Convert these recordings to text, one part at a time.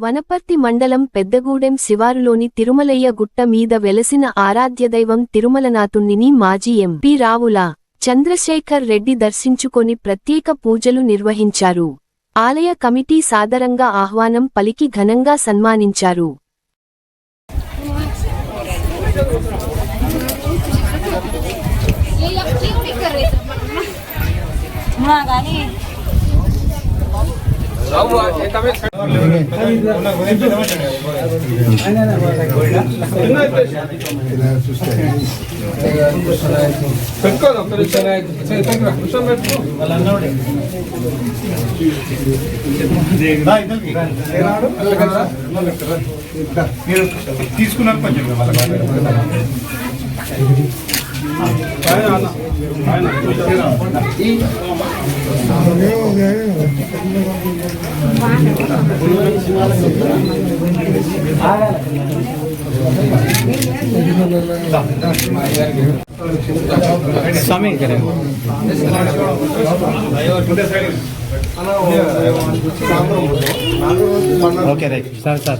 వనపర్తి మండలం పెద్దగూడెం శివారులోని తిరుమలయ్య గుట్ట మీద వెలసిన ఆరాధ్యదైవం తిరుమలనాథుణ్ణిని మాజీ ఎంపీ రావుల చంద్రశేఖర్ రెడ్డి దర్శించుకొని ప్రత్యేక పూజలు నిర్వహించారు. ఆలయ కమిటీ సాదరంగా ఆహ్వానం పలికి ఘనంగా సన్మానించారు. తీసుకున్నారు కొంచెం स्वामी करें ओके राइट सर सर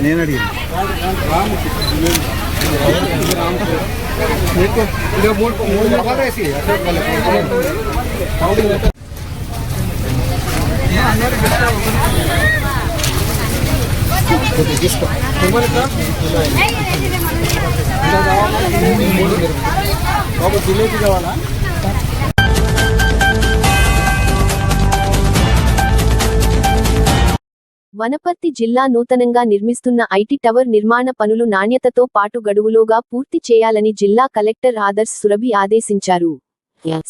నేను అడిగి కావాలా వనపర్తి జిల్లా నూతనంగా నిర్మిస్తున్న ఐటీ టవర్ నిర్మాణ పనులు నాణ్యతతో పాటు గడువులోగా పూర్తి చేయాలని జిల్లా కలెక్టర్ ఆదర్శ్ సురభి ఆదేశించారు.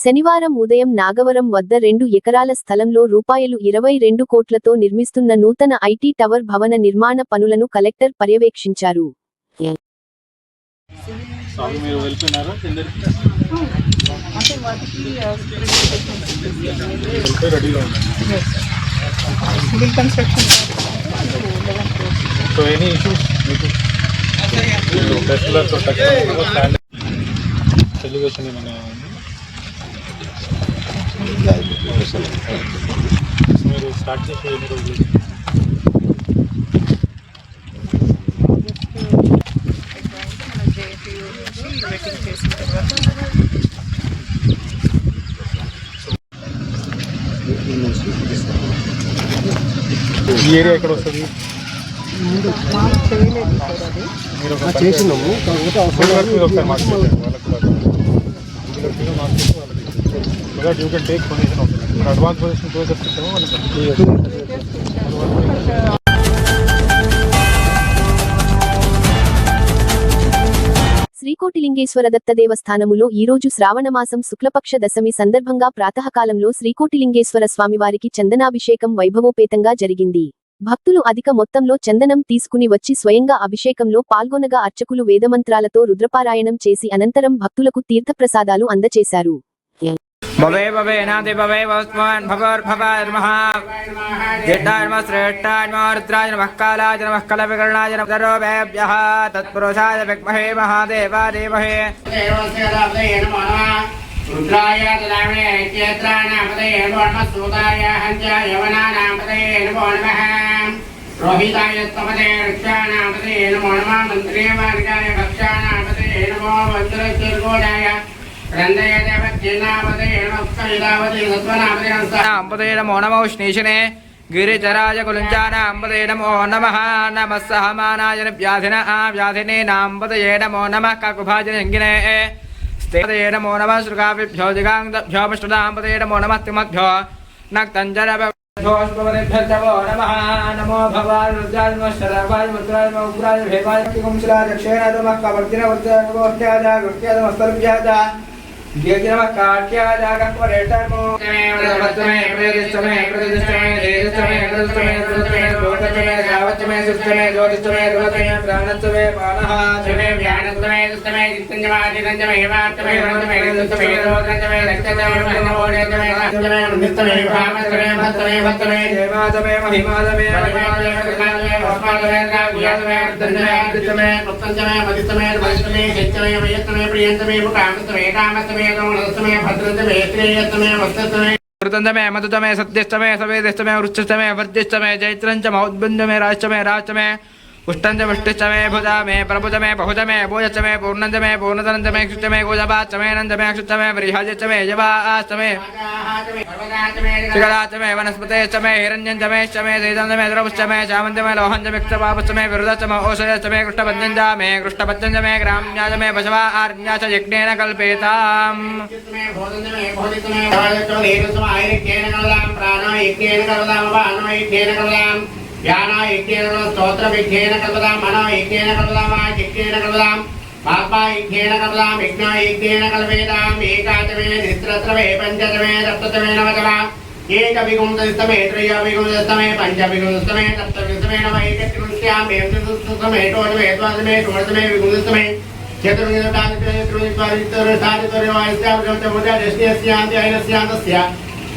శనివారం ఉదయం నాగవరం వద్ద 2 ఎకరాల స్థలంలో రూ22 కోట్లతో నిర్మిస్తున్న నూతన ఐటీ టవర్ భవన నిర్మాణ పనులను కలెక్టర్ పర్యవేక్షించారు. Civil construction. So any issues? Elevation మీరు స్టార్ట్ చేసి ఎన్ని రోజులు? ఈ ఏరియా ఎక్కడ వస్తుంది? మీరు చేసినాము ఒకసారి మార్కెట్ వాళ్ళకి యూ కెన్ టేక్ పొజిషన్ అవుతుంది. అడ్వాన్స్ పొజిషన్ క్లోజ్ చెప్తాము వాళ్ళకి. శ్రీకోటిలింగేశ్వర దత్త దేవస్థానములో ఈరోజు శ్రావణమాసం శుక్లపక్ష దశమి సందర్భంగా ప్రాతఃకాలంలో శ్రీకోటిలింగేశ్వర స్వామివారికి చందనాభిషేకం వైభవోపేతంగా జరిగింది. భక్తులు అధిక మొత్తంలో చందనం తీసుకుని వచ్చి స్వయంగా అభిషేకంలో పాల్గొనగా అర్చకులు వేదమంత్రాలతో రుద్రపారాయణం చేసి అనంతరం భక్తులకు తీర్థప్రసాదాలు అందచేశారు. भवे भवे नादि भवे वस्मान् भवर्भवाय नमः जेठाय नमः श्रेष्ठाय नमः रुद्राय नमः कालाय नमः कलविकर्णाय नमः सर्वेभ्यः तत्पुरुषाय विद्महे महादेवाय धीमहि रुद्राय ददामि चैत्रानामदे नमो नमः सूताय हंस्य यवनानामदे नमो नमः रोहिताय तमदे रक्षानामदे नमो नमः मन्त्रे मार्गाय भक्षानामदे नमो मन्त्रचिर्गोडाय नमो नमो उष्णीशने गिरिचराज कुलुञ्चानाम्बदे नमो नमः नमः सहमानाय व्याधिना व्याधिने नाम्बदये नमो नमः काकुभाजनङ्गिने स्तेदये नमो नमः श्रुगाभिभ्यो जिगाङ्गभ्यो विष्णुदाम्बदे नमो नमः तिमद्भ्यो नक्तञ्जरभ्यो नमः नमो भवाय रुद्राय नमः शरवाय मुद्राय नमः उग्राय भेवाय कुंसला दक्षिण नमः कवर्तिन वर्त्याजा गुष्ट्याज मस्तर्भ्याजा ऋतंतमे मधुतमे सत्यस्तमे सवेदस्तमे वृक्षस्तमे वर्जिस्तमे जैत्रंच मौद्बंधमे राजमे राजमे पुष्टंच वृष्टिस्तमे भुजामे प्रभुजमे बहुजमे भोजचमे पूर्णंजमे पूर्णतनंजमे क्षुतमे गोजपाचमे नंजमे क्षुतमे बृहजचमे जवाचमे शिखराचमे वनस्पतेचमे हिरण्यंचमे सैतंजमे द्रवश्चमे चामंजमे लोहंजमे विरुद्धचमे औषधचमे कृष्णपद्यंजमे कृष्णपद्यंजमे ग्राम्याचमे पशवा आर्याच यज्ञेन कल्पेताम् ज्ञाना यज्ञेन स्तोत्र विज्ञेन कल्पदां मनो यज्ञेन कल्पदां यज्ञेन कल्पदां पापा यज्ञेन कल्पदां यज्ञ यज्ञेन कल्पेताम् एकादशमे निस्त्रत्रमे पंचदशमे सप्तदशमे नवदशमे एकविंशतितमे त्रयोविंशतितमे पंचविंशतितमे सप्तविंशतितमे नवैकत्रिंशत्याम् एकविंशतितमे षोडशमे द्वादशमे षोडशमे विंशतितमे चतुर्विंशतितमे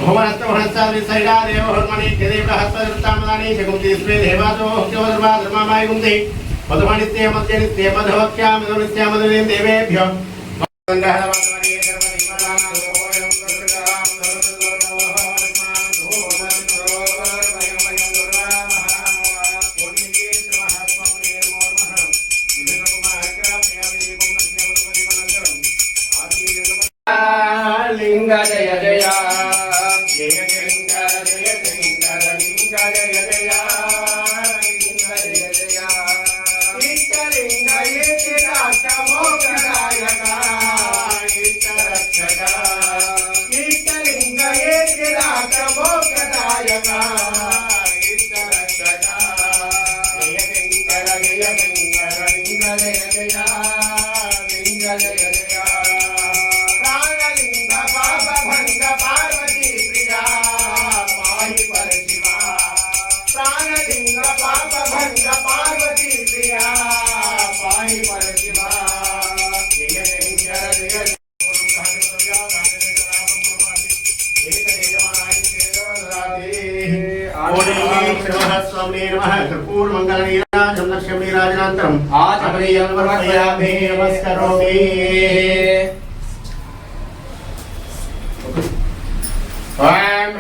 भुवनस्तभुवनस्तादिशैलादेव हर्मणि देवहस्तदृत्तामदानि जगुंदिस्मे देवादो हक्योधर्मा धर्मामाय गुंदे मधुमणित्ये मध्यनित्ये मधुवक्ष्या मधुनित्या मधुनिं देवेभ्यो लिंग जय जय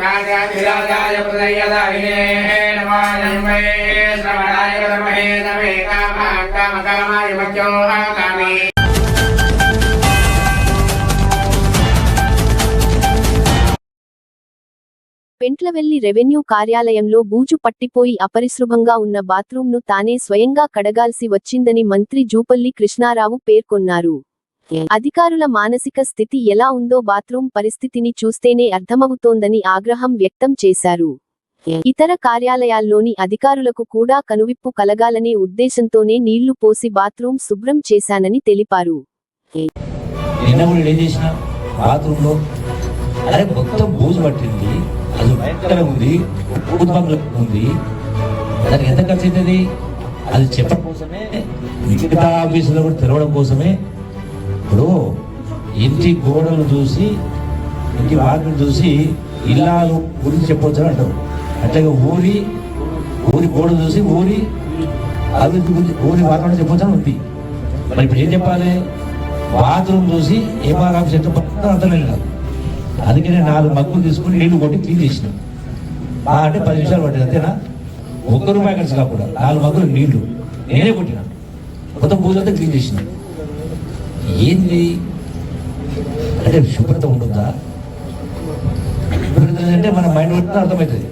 राजाधिराजाय प्रदयदाहिने नमः नमः श्रवणाय नमः नमे कामाय मख्यो आगामि పెంట్లవెల్లి రెవెన్యూ కార్యాలయంలో బూజు పట్టిపోయి అపరిశుభ్రంగా ఉన్న బాత్రూంను తానే స్వయంగా కడగాల్సి వచ్చిందని మంత్రి జూపల్లి కృష్ణారావు పేర్కొన్నారు. అధికారుల మానసిక స్థితి ఎలా ఉందో బాత్రూం పరిస్థితిని చూస్తేనే అర్థమవుతోందని ఆగ్రహం వ్యక్తం చేశారు. ఇతర కార్యాలయాల్లోని అధికారులకు కూడా కనువిప్పు కలగాలనే ఉద్దేశంతోనే నీళ్లు పోసి బాత్రూం శుభ్రం చేశానని తెలిపారు. అది భయంకరంగా ఉంది, ఉంది. దానికి ఎంత ఖర్చు అవుతుంది అది చెప్పడం కోసమే, మిగతా ఆఫీసులో కూడా తెరవడం కోసమే. ఇప్పుడు ఇంటి గోడలు చూసి, ఇంటి వాకిలు చూసి ఇల్లాలు గురించి చెప్పవచ్చు అంటారు. అట్లాగే ఊరి గోడలు చూసి ఊరి అభివృద్ధి గురించి, ఊరి వాతావరణం చెప్పవచ్చు అని ఉంది. మరి ఇప్పుడు ఏం చెప్పాలి? బాత్రూమ్ చూసి ఏ బాగా ఆఫీస్ ఎంత అర్థమే కాదు. అందుకనే 4 మగ్గులు తీసుకుని నీళ్లు కొట్టి క్లీన్ చేసిన. అంటే 10 నిమిషాలు పట్టింది, అంతేనా? ₹1 ఖర్చు కాకుండా 4 మగ్గులు నీళ్లు నేనే కొట్టిన, మొత్తం పూజంతా క్లీన్ చేసిన. ఏంది అంటే శుభ్రత ఉంటుందా? శుభ్రత అంటే మన మైండ్ అర్థమవుతుంది.